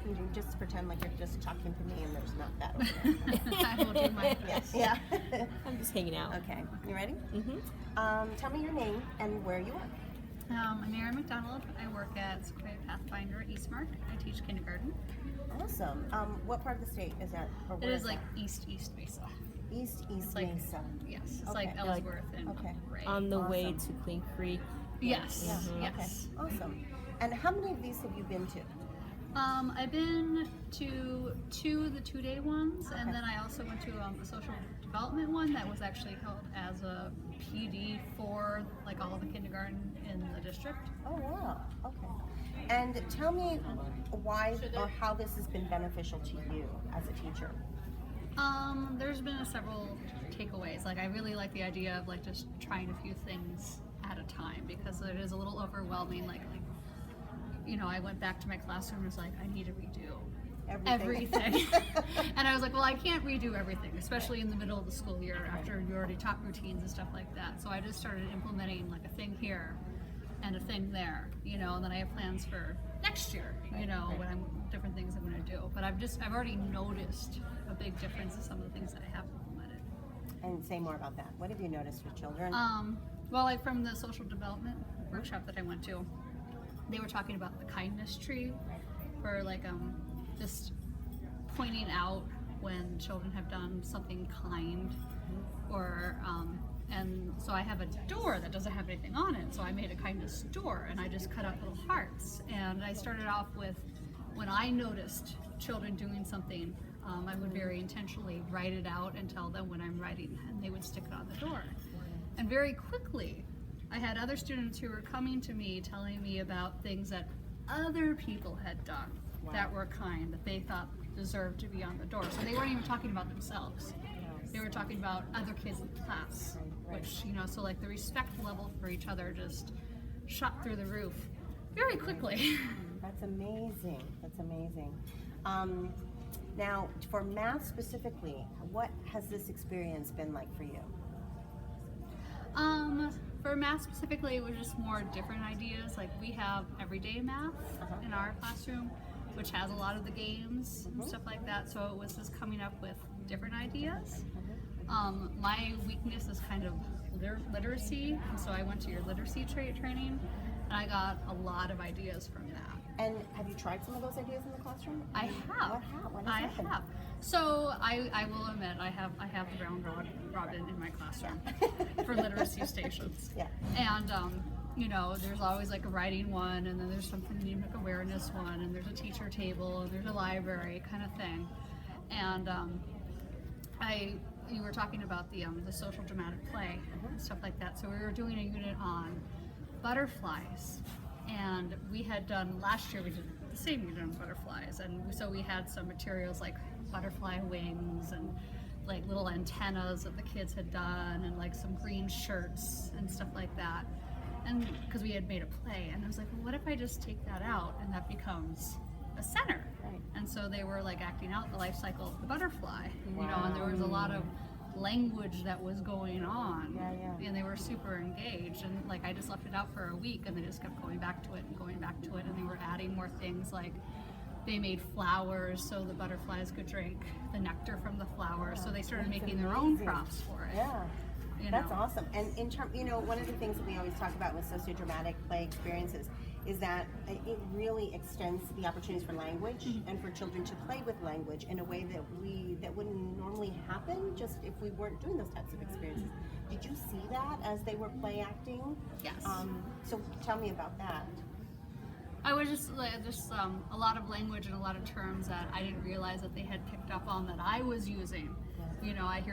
can you just pretend like you're just talking to me and there's not that over there? I will do my best. Yeah. I'm just hanging out. Okay, you ready? Mm-hmm. Tell me your name and where you work. I'm Mary McDonald. I work at Sequoia Pathfinder at Eastmark. I teach kindergarten. Awesome. What part of the state is that? Or It where is that? like East Mesa. East like- Mesa. Yes, it's Okay. like Ellsworth and Okay. Ray. On the way Awesome. to Clean Creek. Yes, Mhm. yes. Okay. Awesome. And how many of these have you been to? I've been to two of the 2-day ones, and Okay. then I also went to a social development one that was actually held as a PD for like all the kindergarten in the district. Oh wow. Okay. And tell me why or how this has been beneficial to you as a teacher. There's been several takeaways. Like I really like the idea of like just trying a few things at a time because it is a little overwhelming. Like you know, I went back to my classroom and was like, I need to redo everything. And I was like, well, I can't redo everything, especially in the middle of the school year after you already taught routines and stuff like that. So I just started implementing like a thing here and a thing there, you know, and then I have plans for next year, you know, when I'm different things I'm going to do. But I've already noticed a big difference in some of the things that I have implemented. And say more about that. What have you noticed with children? Well, like from the social development workshop that I went to, they were talking about the kindness tree for like just pointing out when children have done something kind or and so I have a door that doesn't have anything on it, so I made a kindness door and I just cut out little hearts, and I started off with when I noticed children doing something, I would very intentionally write it out and tell them when I'm writing, and they would stick it on the door. And very quickly I had other students who were coming to me telling me about things that other people had done that were kind, that they thought deserved to be on the door. So they weren't even talking about themselves. They were talking about other kids in class, which, you know, so like the respect level for each other just shot through the roof very quickly. That's amazing. That's amazing. Now, for math specifically, what has this experience been like for you? For math specifically, it was just more different ideas. Like we have everyday math in our classroom, which has a lot of the games and stuff like that. So it was just coming up with different ideas. My weakness is kind of literacy, and so I went to your literacy training, and I got a lot of ideas from that. And have you tried some of those ideas in the classroom? I have. What I has happened? have. So I will admit I have the round robin in my classroom for literacy stations. Yeah. And you know, there's always like a writing one, and then there's some phonemic awareness one, and there's a teacher table, and there's a library kind of thing. And you were talking about the social dramatic play and stuff like that. So we were doing a unit on butterflies, and we had done last year. We did the same unit on butterflies, and so we had some materials like butterfly wings and like little antennas that the kids had done, and like some green shirts and stuff like that. And because we had made a play, and I was like, well, what if I just take that out and that becomes a center? Right. And so they were like acting out the life cycle of the butterfly, you know, and there was a lot of language that was going on, and they were super engaged. And like I just left it out for a week, and they just kept going back to it and going back to it, and they were adding more things. Like they made flowers so the butterflies could drink the nectar from the flowers. So they started making their own prompts for it. Yeah. You That's know? awesome. And in term, you know, one of the things that we always talk about with sociodramatic play experiences is that it really extends the opportunities for language and for children to play with language in a way that wouldn't normally happen just if we weren't doing those types of experiences. Did you see that as they were play acting? Yes. So tell me about that. I was just a lot of language and a lot of terms that I didn't realize that they had picked up on that I was using. You know, I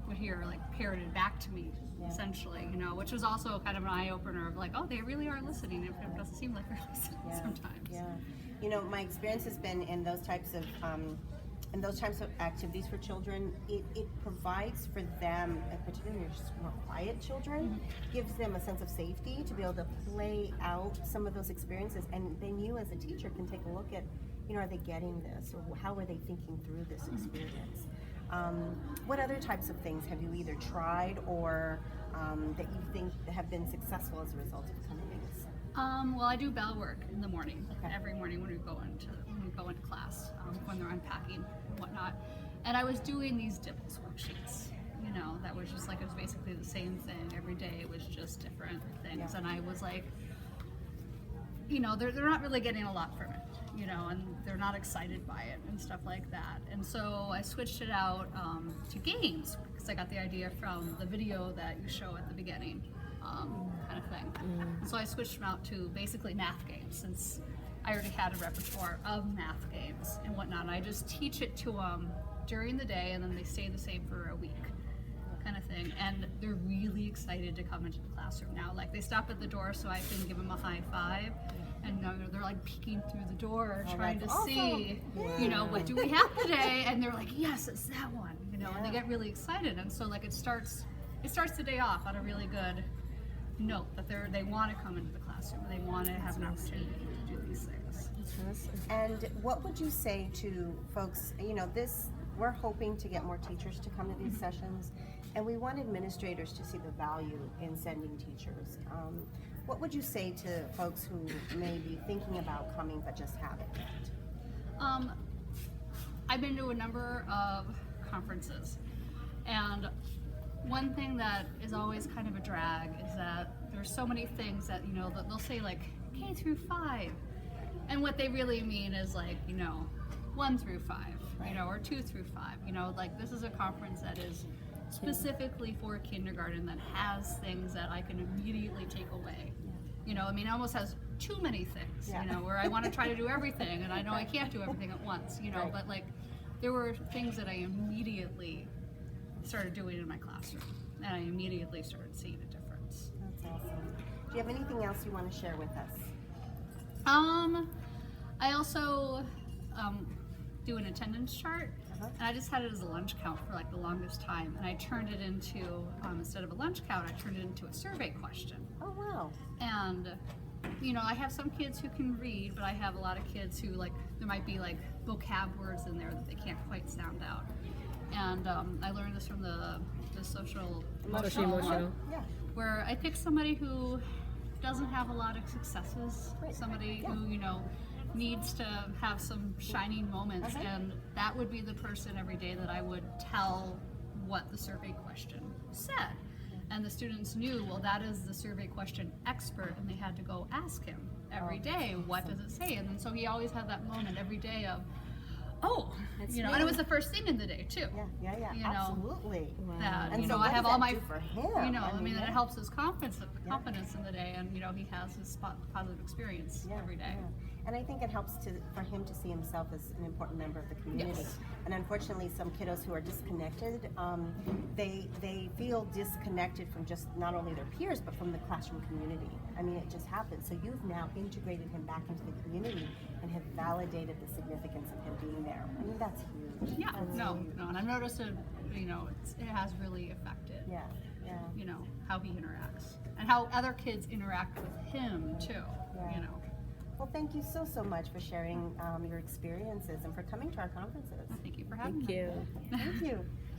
would hear like parroted back to me, essentially, you know, which was also kind of an eye-opener of like, oh, they really are listening. It doesn't seem like they're listening sometimes. Yeah. You know, my experience has been in those types of activities for children. It provides for them, and particularly just more quiet children, gives them a sense of safety to be able to play out some of those experiences. And then you as a teacher can take a look at, you know, are they getting this, or how are they thinking through this experience? What other types of things have you either tried or that you think have been successful as a result of coming to this? Well, I do bell work in the morning, every morning when we go into class. when they're unpacking and whatnot. And I was doing these DIPLS worksheets, you know, that was just like, it was basically the same thing every day. It was just different things. Yeah. And I was like, you know, they're not really getting a lot from it, you know, and they're not excited by it and stuff like that. And so I switched it out to games, because I got the idea from the video that you show at the beginning, kind of thing. And so I switched them out to basically math games, since I already had a repertoire of math games and whatnot. And I just teach it to them during the day, and then they stay the same for a week, kind of thing. And they're really excited to come into the classroom now. Like, they stop at the door so I can give them a high five, and they're like peeking through the door, trying to see, you know, what do we have today? And they're like, yes, it's that one, you know, and they get really excited. And so like it starts the day off on a really good note, that they want to come into the classroom, and they want to have an opportunity to do these things. And what would you say to folks, you know, we're hoping to get more teachers to come to these sessions, and we want administrators to see the value in sending teachers. What would you say to folks who may be thinking about coming but just haven't yet? I've been to a number of conferences, and one thing that is always kind of a drag is that there's so many things that, you know, they'll say like K through 5, and what they really mean is like, you know, 1 through 5, you know, or 2 through 5, you know, like this is a conference that is specifically for kindergarten, that has things that I can immediately take away. You know, I mean, it almost has too many things, you know, where I want to try to do everything, and I know I can't do everything at once, you know, but like there were things that I immediately started doing in my classroom, and I immediately started seeing a difference. That's awesome. Do you have anything else you want to share with us? I also do an attendance chart, and I just had it as a lunch count for like the longest time, and I turned it into, instead of a lunch count, I turned it into a survey question. Oh, wow. And you know, I have some kids who can read, but I have a lot of kids who, like, there might be like vocab words in there that they can't quite sound out. And I learned this from the social emotional, Yeah. where I picked somebody who doesn't have a lot of successes, somebody who, you know, needs to have some shining moments, and that would be the person every day that I would tell what the survey question said. And the students knew, well, that is the survey question expert, and they had to go ask him every day, what does it say? And then so he always had that moment every day of, oh, you know, and it was the first thing in the day too. Yeah, you know, absolutely. That, And you so know, what I have does all that my, do for him? you know, I mean, yeah. it helps his confidence in the day, and you know, he has his positive experience every day. Yeah. And I think it helps for him to see himself as an important member of the community. Yes. And unfortunately, some kiddos who are disconnected, they feel disconnected from just not only their peers, but from the classroom community. I mean, it just happens. So you've now integrated him back into the community and have validated the significance of him being there. I mean, that's huge. Yeah, That's no, huge. and I've noticed it, you know, it has really affected, Yeah. you know, how he interacts, and how other kids interact with him too, you know. Well, thank you so much for sharing your experiences and for coming to our conferences. Thank you for having me. Thank you. Thank you.